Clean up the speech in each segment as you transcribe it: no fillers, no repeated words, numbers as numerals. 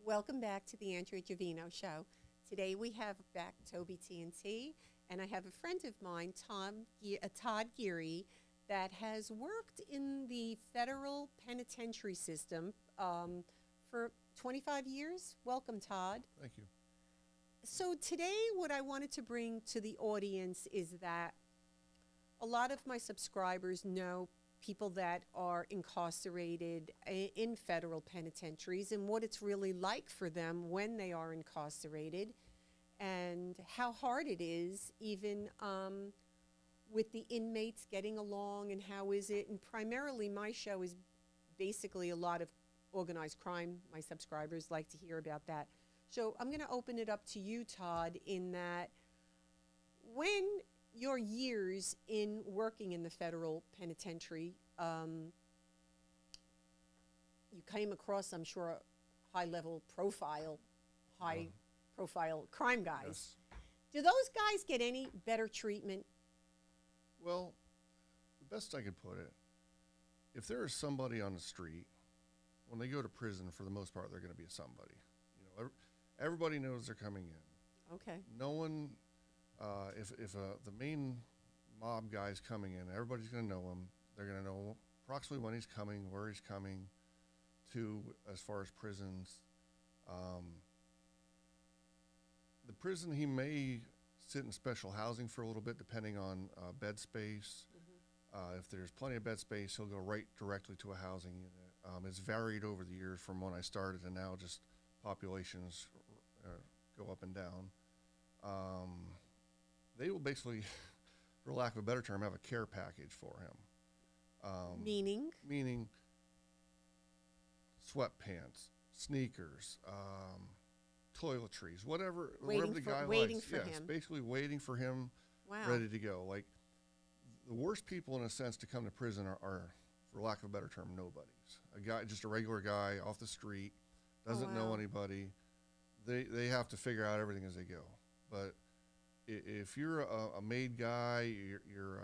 Welcome back to the Andrea Giovino Show. Today we have back Toby TNT, and I have a friend of mine, Todd Geary, that has worked in the federal penitentiary system for 25 years. Welcome, Todd. Thank you. So today what I wanted to bring to the audience is that a lot of my subscribers know people that are incarcerated in federal penitentiaries and what it's really like for them when they are incarcerated and how hard it is even with the inmates getting along and how is it. And primarily my show is basically a lot of organized crime. My subscribers like to hear about that. So I'm going to open it up to you, Todd, in that when your years in working in the federal penitentiary, you came across, I'm sure, a high-level profile, high-profile crime guys. Yes. Do those guys get any better treatment? Well, the best I could put it, if there is somebody on the street, when they go to prison, for the most part, they're going to be a somebody. You know, everybody knows they're coming in. Okay. No one, if the main mob guy's coming in, everybody's going to know him. They're going to know approximately when he's coming, where he's coming to, as far as prisons. The prison, he may sit in special housing for a little bit, depending on bed space. Mm-hmm. If there's plenty of bed space, he'll go right directly to a housing unit. It's varied over the years from when I started and now just populations go up and down. They will basically, for lack of a better term, have a care package for him. Meaning? Meaning sweatpants, sneakers, toiletries, whatever the guy waiting likes. for Yes, him. basically waiting for him, Wow. ready to go. Like, the worst people, in a sense, to come to prison are, for lack of a better term, nobodies. A guy, just a regular guy off the street, doesn't know wow. anybody. They have to figure out everything as they go. But if you're a made guy, you're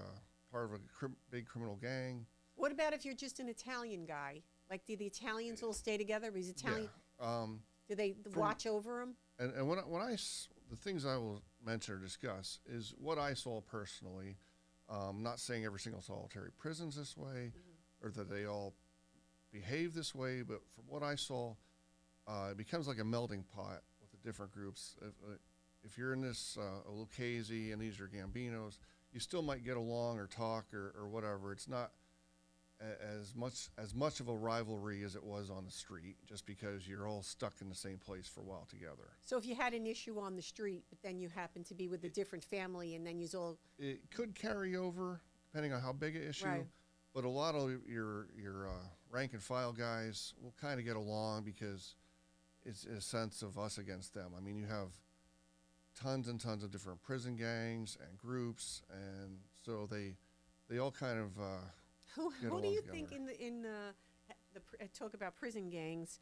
part of a big criminal gang. What about if you're just an Italian guy? Like, do the Italians all stay together? Is Italian? Yeah. Do they watch over them? And the things I will mention or discuss is what I saw personally. Not saying every single solitary prison's this way, or that they all behave this way, but from what I saw, it becomes like a melting pot with the different groups. If you're in this Lucchese and these are Gambinos, you still might get along or talk or whatever. It's not as much of a rivalry as it was on the street, just because you're all stuck in the same place for a while together. So if you had an issue on the street, but then you happen to be with a different family, and then you all... It could carry over, depending on how big an issue. Right. But a lot of your rank and file guys will kind of get along because it's a sense of us against them. I mean, you have tons and tons of different prison gangs and groups, and so they all kind of Who along do you together. think in the talk about prison gangs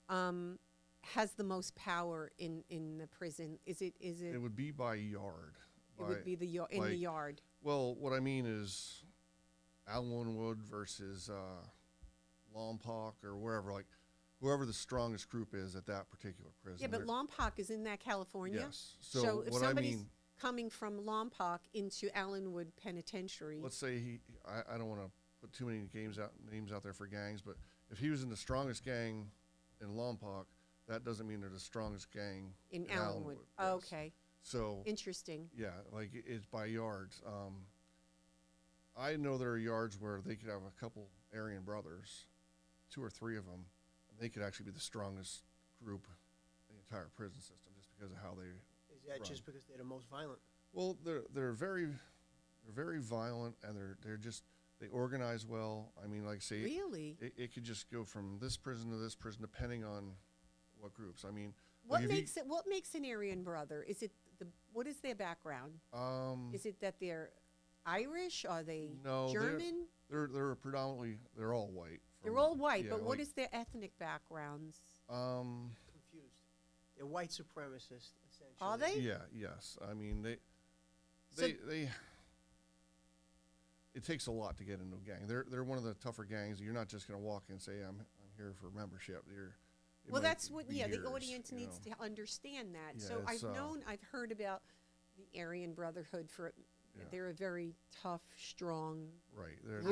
has the most power in the prison? Is it? It would be by yard. It would be the in the yard. Well, what I mean is Alanwood versus Lompoc or wherever, like whoever the strongest group is at that particular prison. Yeah, but Lompoc is in that California. Yes. So if what somebody's I mean, coming from Lompoc into Alanwood Penitentiary, let's say I don't want to put too many names out there for gangs, but if he was in the strongest gang in Lompoc, that doesn't mean they're the strongest gang in in Alanwood. Yes. Okay, So interesting. yeah, like it's by yards. I know there are yards where they could have a couple Aryan brothers, 2 or 3 of them, and they could actually be the strongest group in the entire prison system just because of how they Is that run. just because they're the most violent? Well, they're very violent, and they organize well. I mean, like say Really? it could just go from this prison to this prison depending on what groups. I mean, What like makes it? What makes an Aryan brother? Is it what is their background? Is it that they're Irish? Are they No, German? they're predominantly they're all white. They're all white, yeah, but what like, is their ethnic backgrounds? Confused. They're white supremacists, essentially. Are they? Yeah, yes. I mean, So- they it takes a lot to get into a gang. They're one of the tougher gangs. You're not just going to walk in and say I'm here for membership. Well, might that's what, be yeah, the years, audience you needs know. to understand that. Yeah, So it's, I've heard about the Aryan Brotherhood Yeah. they're a very tough, strong. Right. Here's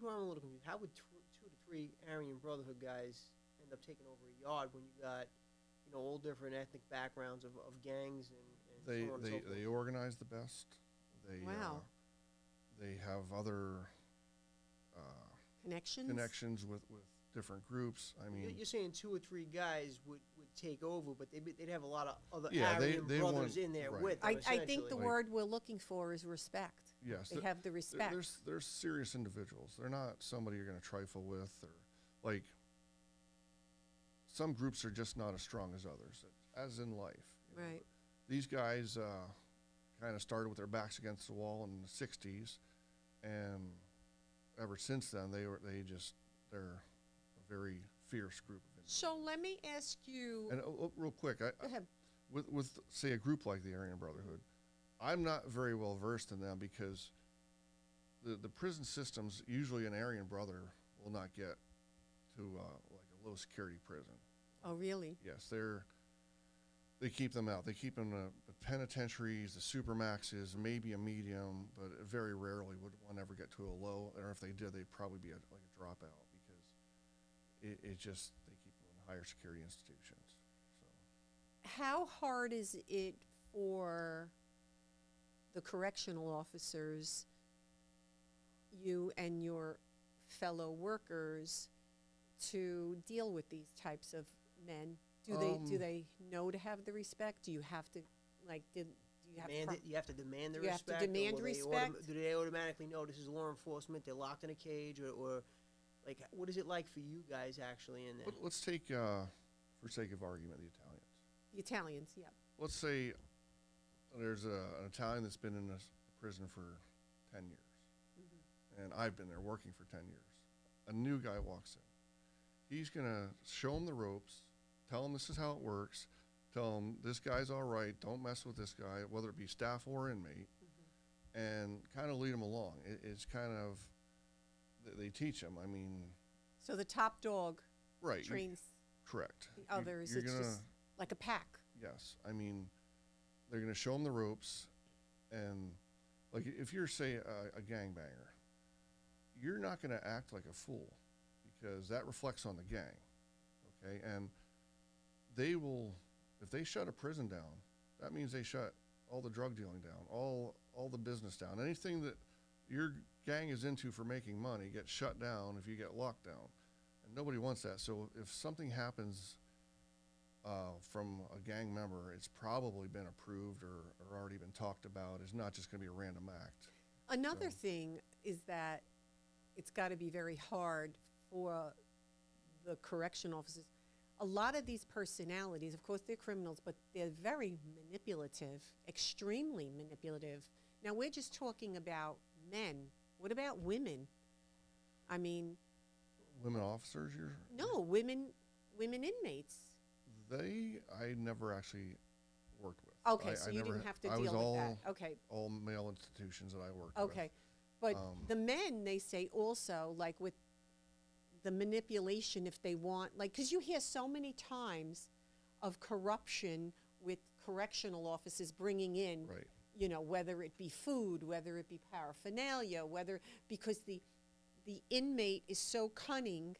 where I'm a little confused. How would 2 to 3 Aryan Brotherhood guys end up taking over a yard when you got, all different ethnic backgrounds of gangs and They so on and so forth? they organize the best. They Wow. They have other Connections? connections with different groups. I mean, You're saying 2 or 3 guys would take over, but they'd have a lot of other Yeah, they Aryan brothers want- in there right. with them, I think the essentially. Like- word we're looking for is respect. yes, They have the respect. There's serious individuals. They're not somebody you're going to trifle with, or like some groups are just not as strong as others, as in life. Right. But these guys kind of started with their backs against the wall in the '60s, and ever since then they're a very fierce group of individuals. So let me ask you. And real quick, Go ahead. with say a group like the Aryan Brotherhood, I'm not very well versed in them because the prison systems, usually an Aryan brother will not get to like a low security prison. Oh, really? Yes, they keep them out. They keep them in the penitentiaries, the supermaxes, maybe a medium, but very rarely would one ever get to a low. Or if they did, they'd probably be like a dropout because it just they keep them in higher security institutions. So. How hard is it for the correctional officers, you and your fellow workers, to deal with these types of men? Do they know to have the respect? Do you have to do you have Demand it? You have to demand the Do you have to respect? or demand will they respect? do they automatically know this is law enforcement? They're locked in a cage, or like what is it like for you guys actually in there? Let's take, for sake of argument, the Italians. The Italians? Yeah. Let's say there's an Italian that's been in a prison for 10 years, and I've been there working for 10 years. A new guy walks in. He's going to show him the ropes, tell him this is how it works, tell him this guy's all right, don't mess with this guy, whether it be staff or inmate, and kind of lead him along. It's kind of, they teach him. I mean, So the top dog right. trains Correct. the others. You're It's gonna, just like a pack. yes. I mean, they're going to show him the ropes, and like if you're, say, a gangbanger, you're not going to act like a fool because that reflects on the gang, okay? And they will, if they shut a prison down, that means they shut all the drug dealing down, all the business down. Anything that your gang is into for making money gets shut down if you get locked down. And nobody wants that. So if something happens from a gang member, it's probably been approved or already been talked about. It's not just going to be a random act. Another So- thing is that it's got to be very hard for the correction officers. A lot of these personalities, of course, they're criminals, but they're very manipulative, extremely manipulative. Now, we're just talking about men. What about women? I mean, Women officers, no, women inmates. I never actually worked with. Okay, I so you never didn't have to I was deal with all, that. Okay. all male institutions that I worked with. Okay. But the men, they say also, like with the manipulation, if they want, like, because you hear so many times of corruption with correctional officers bringing in, Right. you know, whether it be food, whether it be paraphernalia, because the inmate is so cunning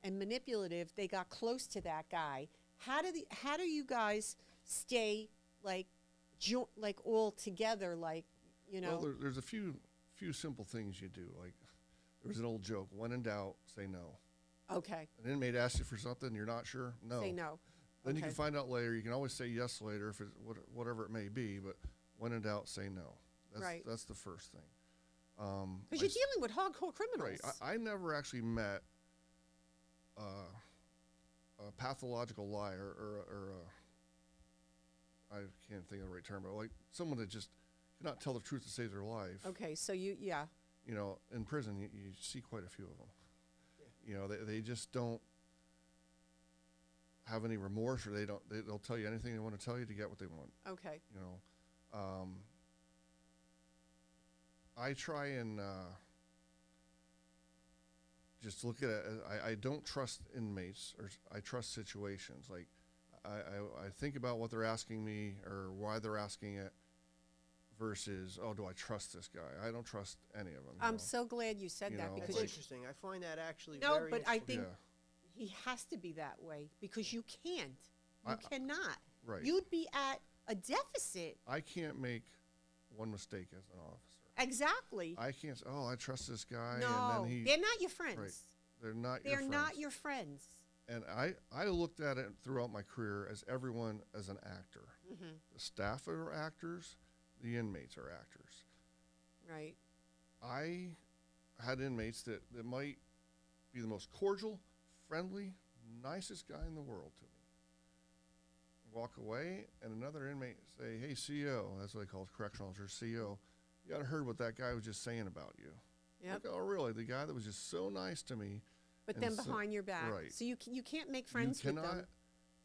and manipulative, they got close to that guy. How do you guys stay like all together, like, you know? Well, there's a few simple things you do. Like, there was an old joke: when in doubt, say no. Okay. An inmate asks you for something, you're not sure. No. Say no. Then you Okay. can find out later. You can always say yes later if it's whatever it may be. But when in doubt, say no. That's, Right. That's the first thing. Because you're dealing with hardcore criminals. Right. I never actually met a pathological liar or I can't think of the right term, but like someone that just cannot tell the truth to save their life. Okay, so yeah. You know, in prison, you see quite a few of them. Yeah. You know, they just don't have any remorse, or they'll tell you anything they want to tell you to get what they want. Okay. You know, I try and just look at it. I don't trust inmates, or I trust situations. Like, I think about what they're asking me or why they're asking it versus, oh, do I trust this guy? I don't trust any of them. I'm so glad you said that, because That's interesting. I find that actually no, very but I interesting. think he has to be that way, because you can't. You cannot. Right. You'd be at a deficit. I can't make one mistake as an officer. Exactly. I can't say, oh, I trust this guy. No, and then they're not your friends. Right. They're not They're your friends. not your friends. And I looked at it throughout my career as everyone as an actor. Mm-hmm. The staff are actors. The inmates are actors. Right. I had inmates that might be the most cordial, friendly, nicest guy in the world to me. Walk away, and another inmate say, hey, CO, that's what they call it, correctional officer, CO, you got to heard what that guy was just saying about you. Yep. Like, oh, really? The guy that was just so nice to me. But then behind your back. Right. So you can't make friends with them. You cannot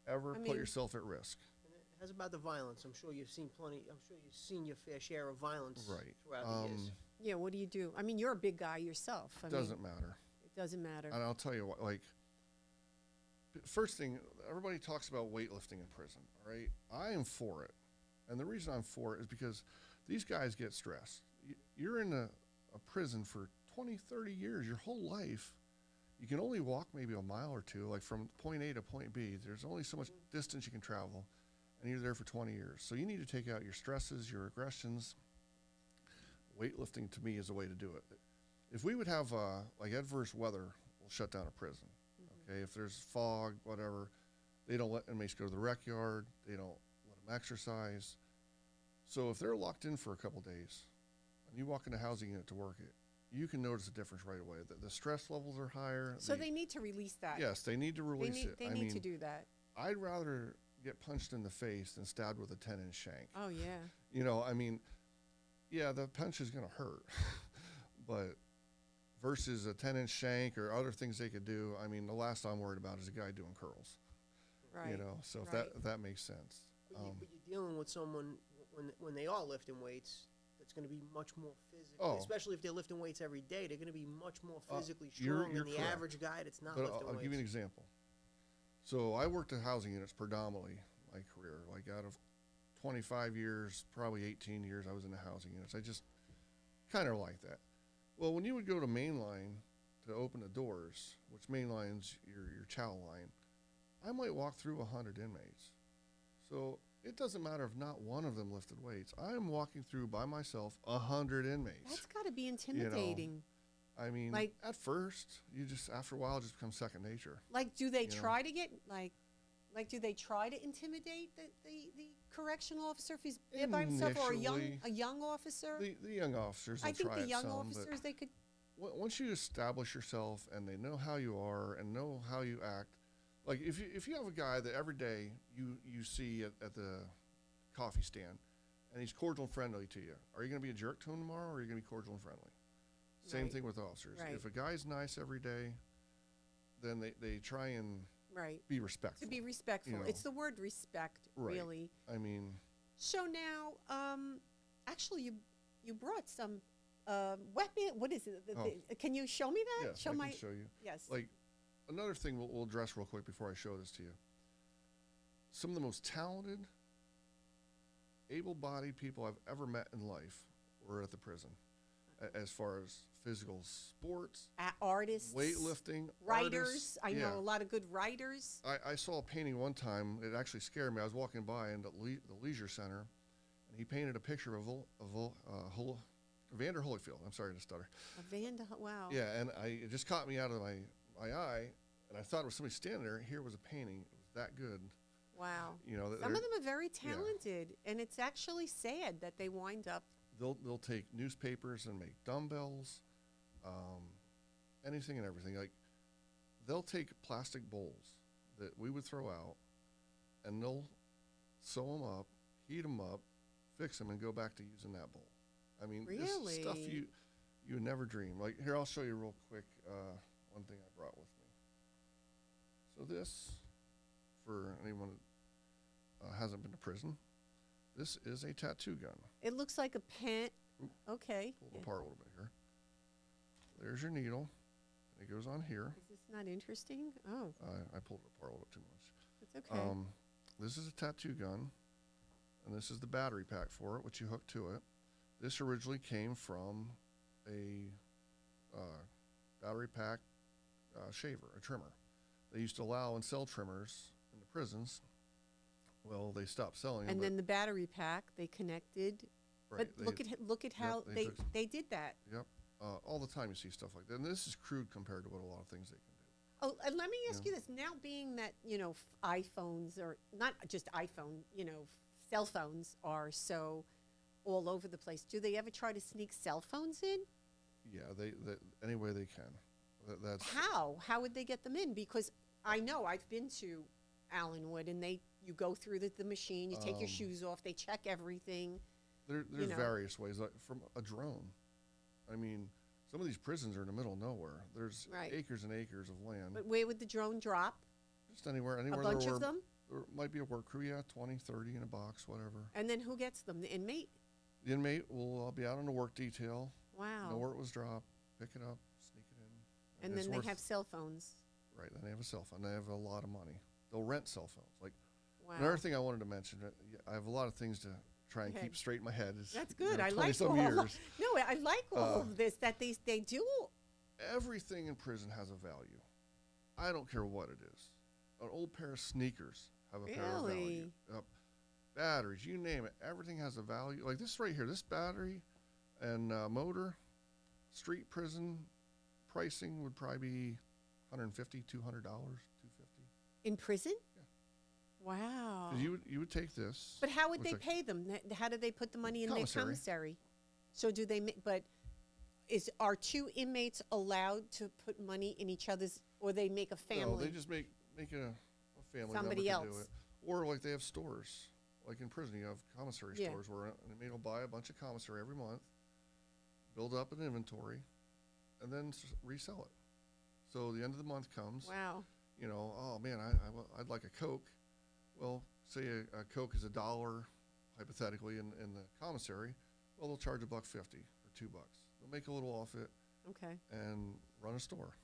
ever put yourself at risk. And it has about the violence. I'm sure you've seen plenty. I'm sure you've seen your fair share of violence Right. throughout the years. Yeah, what do you do? I mean, you're a big guy yourself. It doesn't matter. It doesn't matter. And I'll tell you what, like, first thing, everybody talks about weightlifting in prison, all right? I am for it. And the reason I'm for it is because these guys get stressed. You're in a prison for 20, 30 years, your whole life. You can only walk maybe a mile or two, like from point A to point B. There's only so much distance you can travel, and you're there for 20 years. So you need to take out your stresses, your aggressions. Weightlifting, to me, is a way to do it. If we would have, like, adverse weather will shut down a prison, okay? If there's fog, whatever, they don't let inmates go to the rec yard. They don't let them exercise. So if they're locked in for a couple days, and you walk in a housing unit to work it, you can notice a difference right away. The stress levels are higher. So they need to release that. Yes, they need to release it. They need to do that. I'd rather get punched in the face than stabbed with a 10-inch shank. Oh, yeah. You know, I mean, yeah, the punch is going to hurt. But versus a 10-inch shank or other things they could do, I mean, the last I'm worried about is a guy doing curls. Right. You know, so right. if that makes sense. But you're dealing with someone, when they are lifting weights, that's going to be much more physically, especially if they're lifting weights every day, they're going to be much more physically strong than the average guy that's not lifting weights. I'll give you an example. So I worked at housing units predominantly my career. Like, out of 25 years, probably 18 years I was in the housing units. I just kind of like that. Well, when you would go to mainline to open the doors, which mainline's your chow line, I might walk through 100 inmates. So it doesn't matter if not one of them lifted weights. I am walking through by myself 100 inmates. That's got to be intimidating. You know, I mean, like, at first, you just, after a while, it just becomes second nature. Like, do they try to get, like, do they try to intimidate the correctional officer if he's there by himself, or a young officer? The young officers will try it some. I think the young officers, they could. Once you establish yourself and they know how you are and know how you act, like if you have a guy that every day you see at the coffee stand and he's cordial and friendly to you, are you going to be a jerk to him tomorrow, or are you going to be cordial and friendly? Same thing with officers. Right. If a guy's nice every day, then they try and be respectful. To be respectful. You know. It's the word respect, really. I mean. So now, actually, you brought some weapon. What is it? Can you show me that? Yes, I can show you. Yes. Like, another thing we'll address real quick before I show this to you. Some of the most talented, able-bodied people I've ever met in life were at the prison. As far as physical sports, artists, weightlifting, writers. Artists, I know a lot of good writers. I saw a painting one time. It actually scared me. I was walking by in the leisure center, and he painted a picture of Evander Holyfield. I'm sorry to stutter. Evander, wow. Yeah, and it just caught me out of my eye, and I thought it was somebody standing there. Here was a painting. It was that good. Wow. You know, some of them are very talented, and it's actually sad that they wind up. They'll take newspapers and make dumbbells, anything and everything. Like, they'll take plastic bowls that we would throw out, and they'll sew them up, heat them up, fix them, and go back to using that bowl. I mean, really? This is stuff you would never dream. Like, here, I'll show you real quick one thing I brought with me. So this, for anyone that hasn't been to prison, this is a tattoo gun. It looks like a pen. Okay. Pull it apart a little bit here. There's your needle. It goes on here. Is this not interesting? Oh, I pulled it apart a little too much. that's okay. This is a tattoo gun, and this is the battery pack for it, which you hook to it. This originally came from a battery pack shaver, a trimmer. They used to allow and sell trimmers in the prisons. Well, they stopped selling them. And then the battery pack, they connected. Right, But look at how they they did that. Yep. All the time you see stuff like that. And this is crude compared to what a lot of things they can do. Oh, and let me ask you this. Now being that, iPhones are not just iPhone, cell phones are so all over the place. Do they ever try to sneak cell phones in? Yeah, they any way they can. That's How? How would they get them in? Because I know I've been to Alanwood and you go through the machine, you take your shoes off, they check everything. there's various ways, like from a drone. I mean, some of these prisons are in the middle of nowhere. There's Right. acres and acres of land. But where would the drone drop? Just anywhere A bunch of them? There might be a work crew, 20, 30 in a box, whatever. And then who gets them? The inmate? The inmate will be out on the work detail, Wow. know where it was dropped, pick it up, sneak it in. And it's then they worth- have cell phones. Right, then they have a cell phone. They have a lot of money. They'll rent cell phones. Like Wow. another thing I wanted to mention, I have a lot of things to try and Okay. keep straight in my head. That's good. I 20 like some all years. No, I like all of this that they do. Everything in prison has a value. I don't care what it is. An old pair of sneakers have a pair of value. Really? Batteries, you name it. Everything has a value. Like this right here, this battery and motor, street prison pricing would probably be $150, $200, $250. In prison? Yeah. Wow. 'Cause you would take this. But how would which they I- pay them? How do they put the money in their Commissary. commissary? So do they? But are two inmates allowed to put money in each other's, or they make a family? No, they just make a family Somebody member to do else. it. Or like they have stores. Like in prison, you have commissary Yeah. stores where an inmate will buy a bunch of commissary every month, build up an inventory, and then resell it. So the end of the month comes. Wow. Oh man, I'd like a Coke. Well, say a Coke is $1 hypothetically in the commissary. Well, they'll charge $1.50 or $2. They'll make a little off it Okay. and run a store.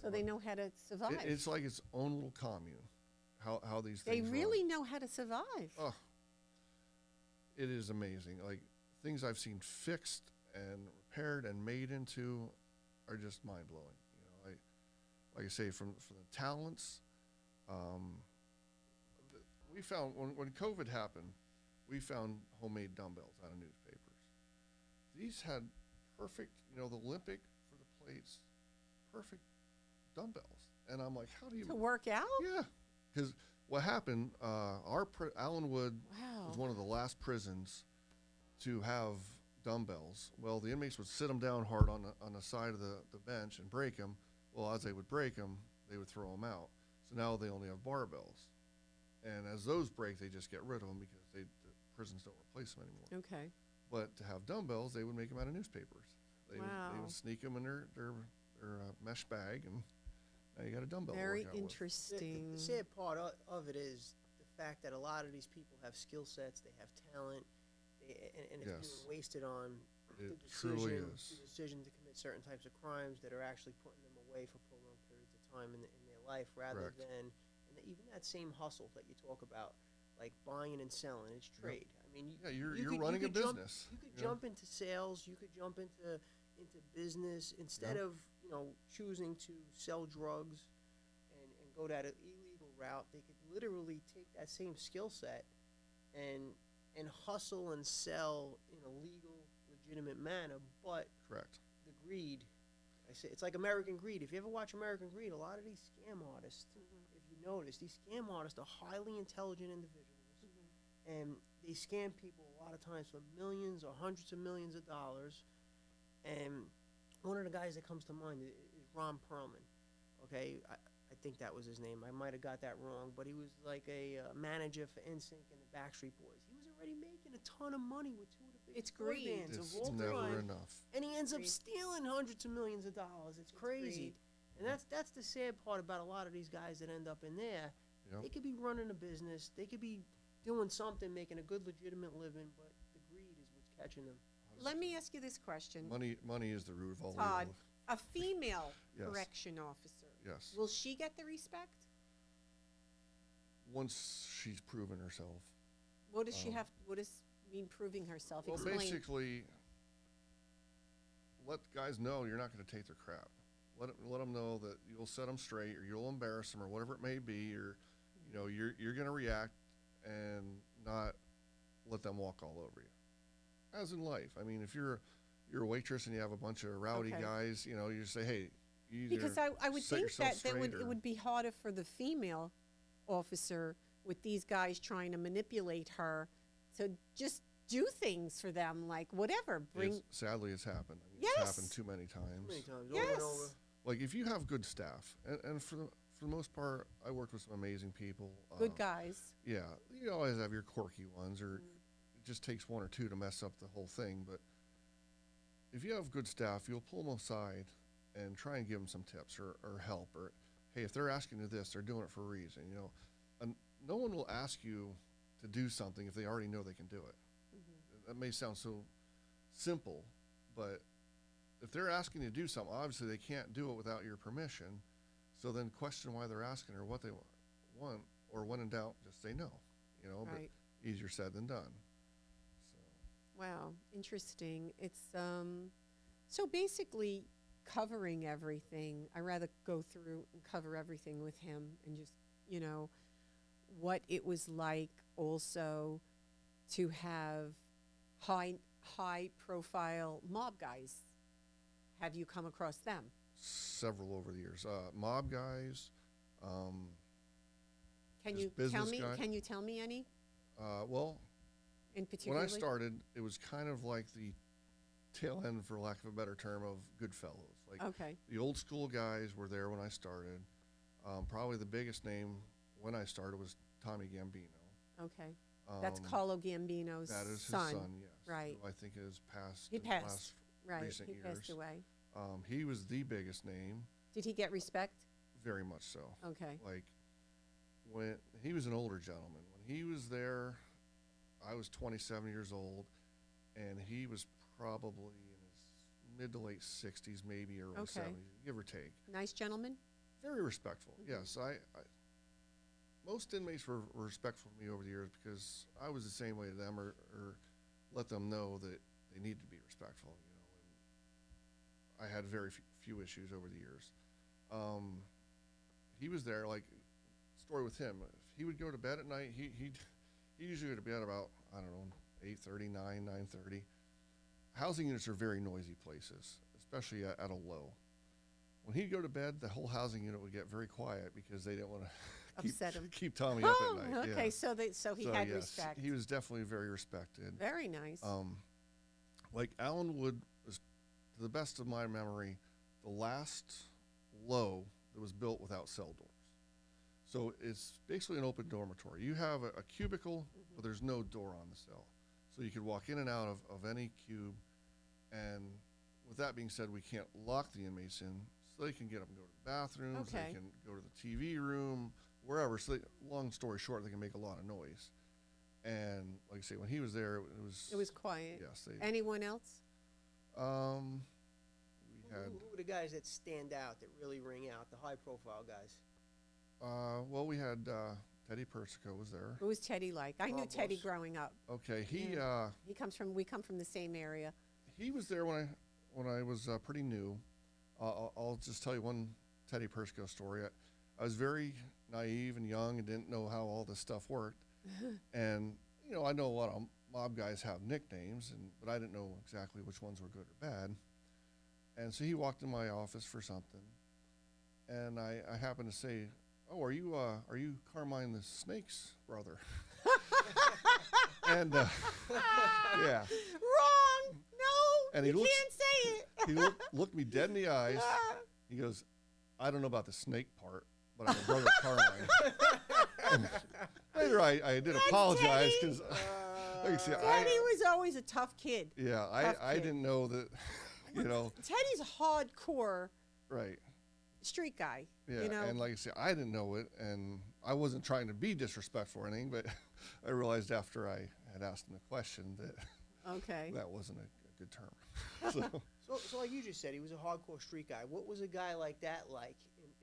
So they know how to survive. It's like its own little commune. How these They things really run. know how to survive. Oh, it is amazing. Like things I've seen fixed and repaired and made into are just mind blowing. Like I say, from the talents. We found when COVID happened, we found homemade dumbbells out of newspapers. These had perfect, the Olympic for the plates, perfect dumbbells. And I'm like, how do you To work out? Yeah, because what happened? Alanwood was Wow. one of the last prisons to have dumbbells. Well, the inmates would sit them down hard on the side of the bench and break them. Well, as they would break them, they would throw them out. So now they only have barbells, and as those break, they just get rid of them because the prisons don't replace them anymore. Okay. But to have dumbbells, they would make them out of newspapers. They Wow. would sneak them in their mesh bag, and now you got a dumbbell. to Very work out with. interesting. The sad part of it is the fact that a lot of these people have skill sets, they have talent, and it's Yes. being wasted on It truly is. the decision to commit certain types of crimes that are actually putting them away for prolonged periods of time in their life, rather Correct. than and even that same hustle that you talk about, like buying and selling. It's trade. I mean, Yeah, you're you could- running you a could jump- business. You could Yeah. jump into sales. You could jump into business instead Yeah. of choosing to sell drugs and go that illegal route. They could literally take that same skill set and hustle and sell in a legal, legitimate manner. But Correct. the greed, I say, it's like American Greed. If you ever watch American Greed, a lot of these scam artists, if you notice, these scam artists are highly intelligent individuals, and they scam people a lot of times for millions or hundreds of millions of dollars. And one of the guys that comes to mind is Ron Perlman. Okay, I think that was his name. I might have got that wrong, but he was like a manager for NSYNC and the Backstreet Boys. He was already making a ton of money with two of the biggest It's boy greed. bands It's of all never time. enough. And he ends up Greed. stealing hundreds of millions of dollars. It's crazy. greed. And that's the sad part about a lot of these guys that end up in there. Yep. They could be running a business. They could be doing something, making a good, legitimate living, but the greed is what's catching them. Let me ask you this question. Money is the root of all Todd, evil. A female Yes. correction officer. Yes. Will she get the respect? Once she's proven herself. What does she have? What does mean proving herself? Well, Explain. basically, let guys know you're not going to take their crap. Let them know that you'll set them straight, or you'll embarrass them, or whatever it may be, or you're going to react and not let them walk all over you. As in life, I mean, if you're a waitress and you have a bunch of rowdy Okay. guys, you just say, hey, you either Because I would set think yourself that straight it would be harder for the female officer with these guys trying to manipulate her to just do things for them, like whatever. Sadly, it's happened. I mean, Yes. It's happened too many times. Many times, over Yes. and over. Like, if you have good staff, and for the most part, I worked with some amazing people. Good guys. Yeah, you always have your quirky ones, or it just takes one or two to mess up the whole thing. But if you have good staff, you'll pull them aside and try and give them some tips or help. Or, hey, if they're asking you this, they're doing it for a reason. And no one will ask you to do something if they already know they can do it. That may sound so simple, but if they're asking you to do something, obviously they can't do it without your permission. So then question why they're asking or what they want, or when in doubt, just say no. Right. But easier said than done. So Wow, interesting. It's so basically covering everything. I rather go through and cover everything with him and just, what it was like also to have high profile mob guys. Have you come across them? several over the years. Mob guys. Can Just you tell business me? guy. Can you tell me any Well, in particular? when I started, it was kind of like the tail end, for lack of a better term, of Goodfellas. Like Okay. the old school guys were there when I started. Probably the biggest name when I started was Tommy Gambino. Okay. That's Um, Carlo Gambino's That is his son. son, yes. Right. Who I think has passed. He in the passed. last Right. recent He passed years. away. He was the biggest name, Did he get respect? very much so. Okay. Like, when he was an older gentleman, when he was there, I was 27 years old, and he was probably in his mid to late 60s, maybe early Okay. 70s, give or take. Nice gentleman? Very respectful. Yes, I most inmates were respectful to me over the years because I was the same way to them, or let them know that they need to be respectful. And I had very few issues over the years. He was there. Like, story with him, if he would go to bed at night, he usually go to bed about, I don't know, 8:30, 9:30. Housing units are very noisy places, especially at a low. When he'd go to bed, the whole housing unit would get very quiet because they didn't want to Upset him. keep Tommy up at night. Okay. Yeah. So he had yes, respect. he was definitely very respected. Very nice. Like Alanwood was, to the best of my memory, the last low that was built without cell doors. So it's basically an open dormitory. You have a cubicle, but there's no door on the cell. So you could walk in and out of any cube. And with that being said, we can't lock the inmates in, so they can get up and go to the bathrooms. Okay. They can go to the TV room, wherever. So long story short, they can make a lot of noise. And like I say, when he was there, it was quiet. yes. Anyone else? We had Who are the guys that stand out, that really ring out, the high-profile guys? well, we had Teddy Persico was there. Who was Teddy like? I knew Bob Teddy Boss. growing up. Okay, We come from the same area. he was there when I was pretty new. I'll just tell you one Teddy Persico story. I was very naive and young and didn't know how all this stuff worked. And I know a lot of mob guys have nicknames, but I didn't know exactly which ones were good or bad. And so he walked in my office for something, and I happened to say, "Oh, are you Carmine the Snake's brother?" And yeah, Wrong. No. And you he looks- can't say it. he looked me dead in the eyes. He goes, "I don't know about the snake part, but I'm a brother of Carmine." And later, I did apologize because, like I said, Teddy was always a tough kid. Tough I kid. didn't know that, Teddy's a hardcore right. street guy. Yeah, and like I said, I didn't know it, and I wasn't trying to be disrespectful or anything, but I realized after I had asked him the question that Okay. that wasn't a good term. So, So like you just said, he was a hardcore street guy. What was a guy like that like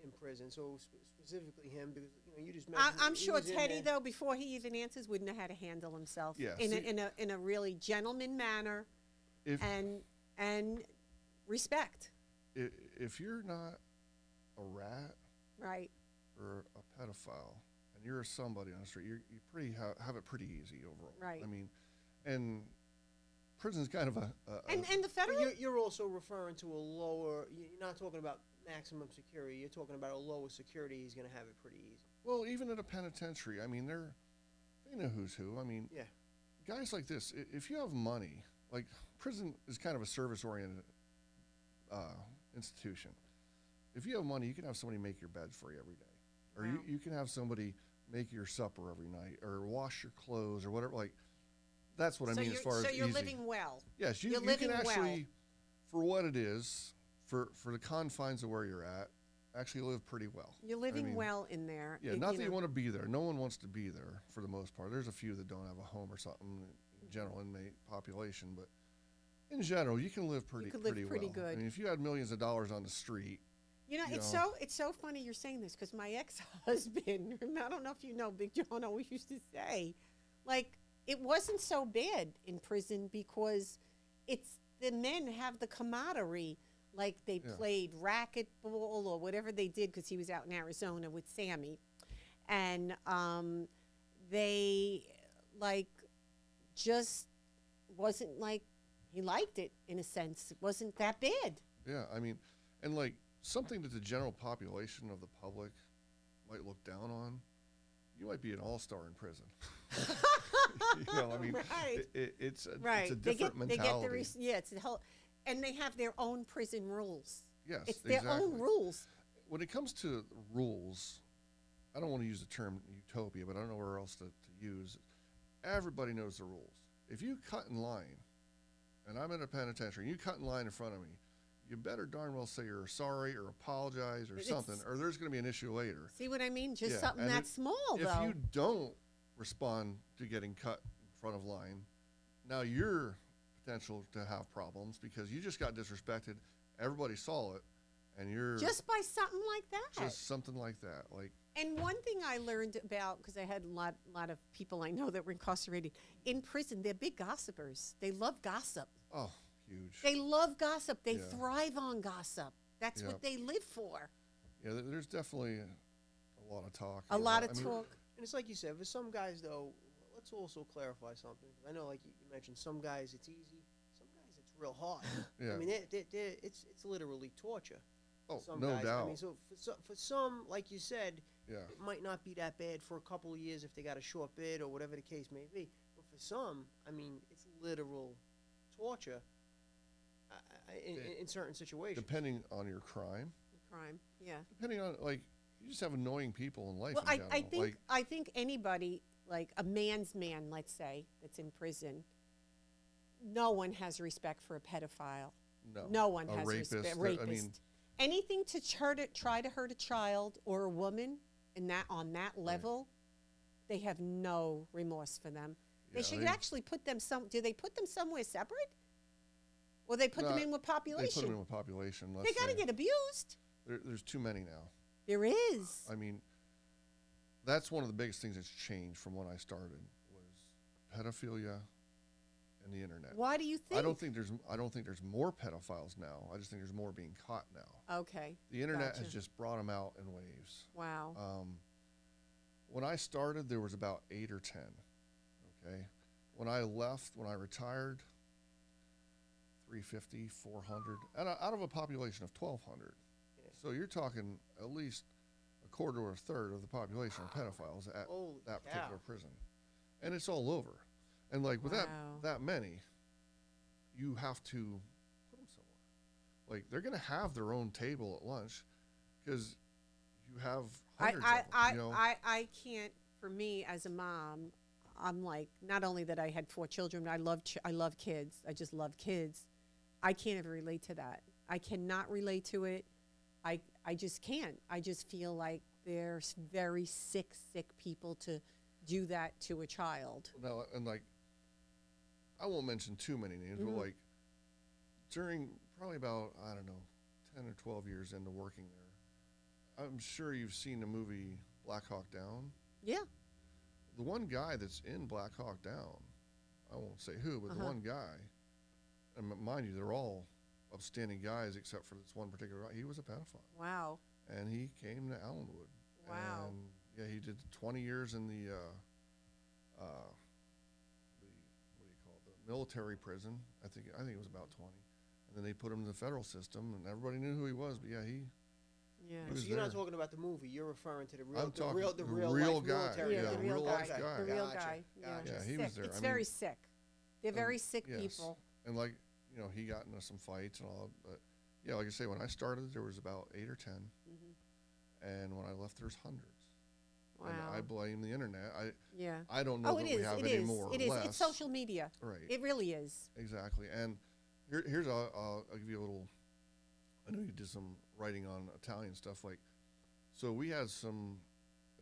in prison? So specifically him, because you just mentioned. I'm he sure was in Teddy, there. though, before he even answers, would know how to handle himself Yeah, in a really gentleman manner If and respect. if you're not a rat Right. or a pedophile and you're somebody on the street, you pretty have it pretty easy overall. Right. I mean, and prison's kind of a And the But federal. you're also referring to a lower. You're not talking about maximum security. You're talking about a lower security. He's going to have it pretty easy. well, even at a penitentiary, I mean, they know who's who. I mean, Yeah. guys like this, if you have money, like prison is kind of a service-oriented institution. If you have money, you can have somebody make your beds for you every day, or Wow. you can have somebody make your supper every night, or wash your clothes, or whatever. Like that's what I mean as far as so you're easy. living well. Yes, you're you living can actually, well. for what it is, for the confines of where you're at, actually live pretty well. You're living mean, well in there. Yeah, not that you want to be there. No one wants to be there for the most part. There's a few that don't have a home or something, general inmate population, but in general, you can live pretty could live pretty pretty well. good. I mean, if you had millions of dollars on the street, It's so funny you're saying this, because my ex-husband, I don't know if you know, Big John always used to say, like, it wasn't so bad in prison because the men have the camaraderie, like they Yeah. played racquetball or whatever they did, because he was out in Arizona with Sammy, and they like just wasn't like, he liked it in a sense. It wasn't that bad. yeah, I mean, and like something that the general population of the public might look down on, you might be an all-star in prison. I mean, Right. It's a Right. different mentality. It's the whole, and they have their own prison rules. Yes, It's their own exactly. rules. When it comes to rules, I don't want to use the term utopia, but I don't know where else to use. Everybody knows the rules. If you cut in line, and I'm in a penitentiary, and you cut in line in front of me, you better darn well say you're sorry or apologize or It's- something, or there's going to be an issue later. See what I mean? Just Yeah, something and that small, If though. you don't respond to getting cut in front of line, now you're potential to have problems because you just got disrespected. Everybody saw it, and you're Just by something like that. just something like that. Like, And one thing I learned about, because I had a lot of people I know that were incarcerated in prison, they're big gossipers. They love gossip. oh, huge. They love gossip. They Yeah. thrive on gossip. That's Yeah. what they live for. Yeah, there's definitely a lot of talk. A lot of I mean, talk. And it's like you said, for some guys though, let's also clarify something. I know, like you mentioned, some guys it's easy, some guys it's real hard. Yeah. I mean, it's literally torture. Oh, Some no guys. doubt. I mean, so for some, like you said, Yeah. it might not be that bad for a couple of years if they got a short bid or whatever the case may be. But for some, I mean, it's literal torture in certain situations. Depending on your crime, Crime. Yeah. depending on, like, you just have annoying people in life. Well, in general. I think anybody, like a man's man, let's say, that's in prison, no one has respect for a pedophile. No one a has rapist. respect. I Rapist. mean, Anything to try to hurt a child or a woman, and that on that level, they have no remorse for them. They Yeah, should they- actually put them do they put them somewhere separate? Or they put them No, in with they put them population? in with population. They got to get abused. There's too many now. There is. I mean, that's one of the biggest things that's changed from when I started was pedophilia and the internet. Why do you think? I don't think there's more pedophiles now. I just think there's more being caught now. Okay. The internet Gotcha. has just brought them out in waves. Wow. When I started, there was about 8 or 10. Okay. When I retired, 350, 400, and out of a population of 1,200. Yeah. So you're talking at least a quarter or a third of the population are pedophiles at Holy that cow. particular prison, and it's all over. And like with Wow. that many, you have to put them somewhere. Like they're gonna have their own table at lunch because you have hundreds of them. You know? I can't. For me as a mom, I'm like, not only that I had 4 children, I love kids. I just love kids. I can't ever relate to that. I cannot relate to it. I just can't. I just feel like there's very sick people to do that to a child. No, and like, I won't mention too many names, but like during probably about, I don't know, 10 or 12 years into working there. I'm sure you've seen the movie Black Hawk Down. Yeah. The one guy that's in Black Hawk Down, I won't say who, but the one guy, and mind you, they're all upstanding guys except for this one particular guy. He was a pedophile. Wow. And he came to Alanwood. Wow. And yeah, he did 20 years in the what do you call it, the military prison. I think it was about 20. And then they put him in the federal system, and everybody knew who he was. But yeah, Yeah. was So you're there. not talking about the movie. You're referring to the real, I'm talking the the real real life guy. military. Yeah, Yeah, the real real guy. life guy. The real Gotcha, guy. gotcha. Yeah, he Sick. was there. It's I very mean- sick. They're very sick yes. people. And like, you know, he got into some fights and all, but yeah, like I say, when I started, there was about 8 or 10, and when I left, there's hundreds. Wow. And I blame the internet. Yeah. I don't know Oh, that it is. we have It any is. more It or is. less. It's social media. Right. It really is. Exactly. And here's I'll give you a little. I know you did some writing on Italian stuff. Like, so we had some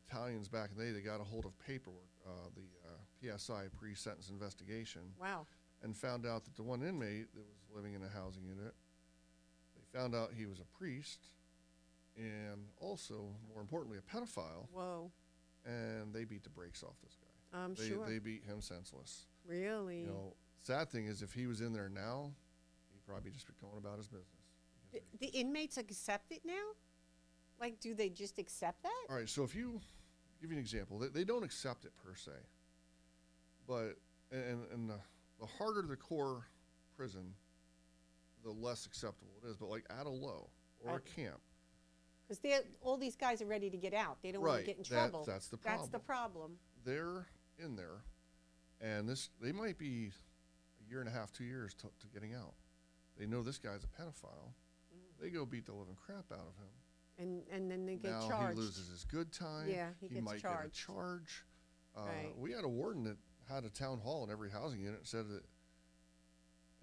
Italians back in the day that got a hold of paperwork, the PSI, pre-sentence investigation, Wow. and found out that the one inmate that was living in a housing unit, they found out he was a priest, and also, more importantly, a pedophile, Whoa. and they beat the brakes off this guy. I'm sure. They beat him senseless. Really? You know, sad thing is if he was in there now, he'd probably just be going about his business. The inmates accept it now? Like, do they just accept that? All right, so if you give you an example, they don't accept it per se, but and the harder the core prison, the less acceptable it is. But like at a low or a camp, Because all these guys are ready to get out. They don't want to Right, get in that- trouble. that's the That's the problem. they're in there, and they might be a year and a half, 2 years to getting out. They know this guy's a pedophile. They go beat the living crap out of him. And then they get Now charged. he loses his good time. Yeah, he gets might charged. get a charge. Right. We had a warden that had a town hall in every housing unit. Said that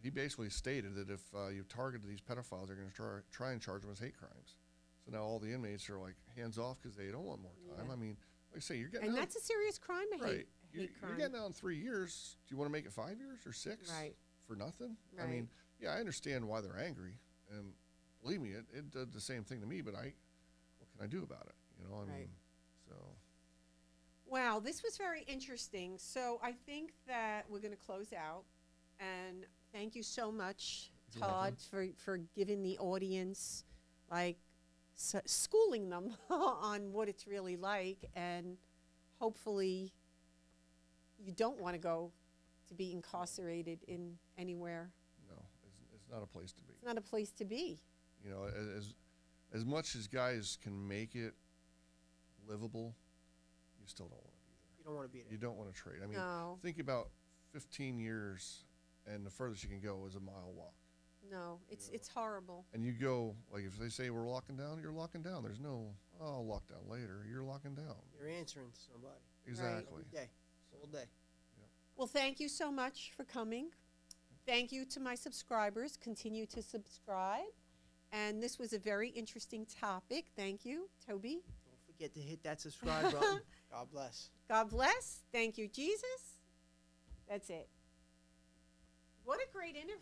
he basically stated that if you targeted these pedophiles, they're going to try and charge them as hate crimes. So now all the inmates are like hands off because they don't want more time. Yeah. I mean, like I say, you're getting And out, that's a serious crime, a right. hate crime. You're getting out in 3 years. Do you want to make it 5 years or 6? Right. For nothing? I Right. mean, yeah, I understand why they're angry, and believe me, it did the same thing to me. But what can I do about it? You know, I Right. mean, so. Wow, this was very interesting. So I think that we're going to close out. And thank you so much, You're Todd, for giving the audience, like, schooling them on what it's really like. And hopefully you don't want to go to be incarcerated in anywhere. No, it's not a place to be. It's not a place to be. You know, as much as guys can make it livable, you still don't want to be there. You don't want to be there. You don't want to trade. I mean, No. think about 15 years, and the furthest you can go is a mile walk. No, it's horrible. And you go, like if they say we're locking down, you're locking down. There's no, oh, I'll lock down later. You're locking down. You're answering to somebody Exactly. every day, all day. Well, thank you so much for coming. Thank you to my subscribers. Continue to subscribe. And this was a very interesting topic. Thank you, Toby. Don't forget to hit that subscribe button. God bless. God bless. Thank you, Jesus. That's it. What a great interview.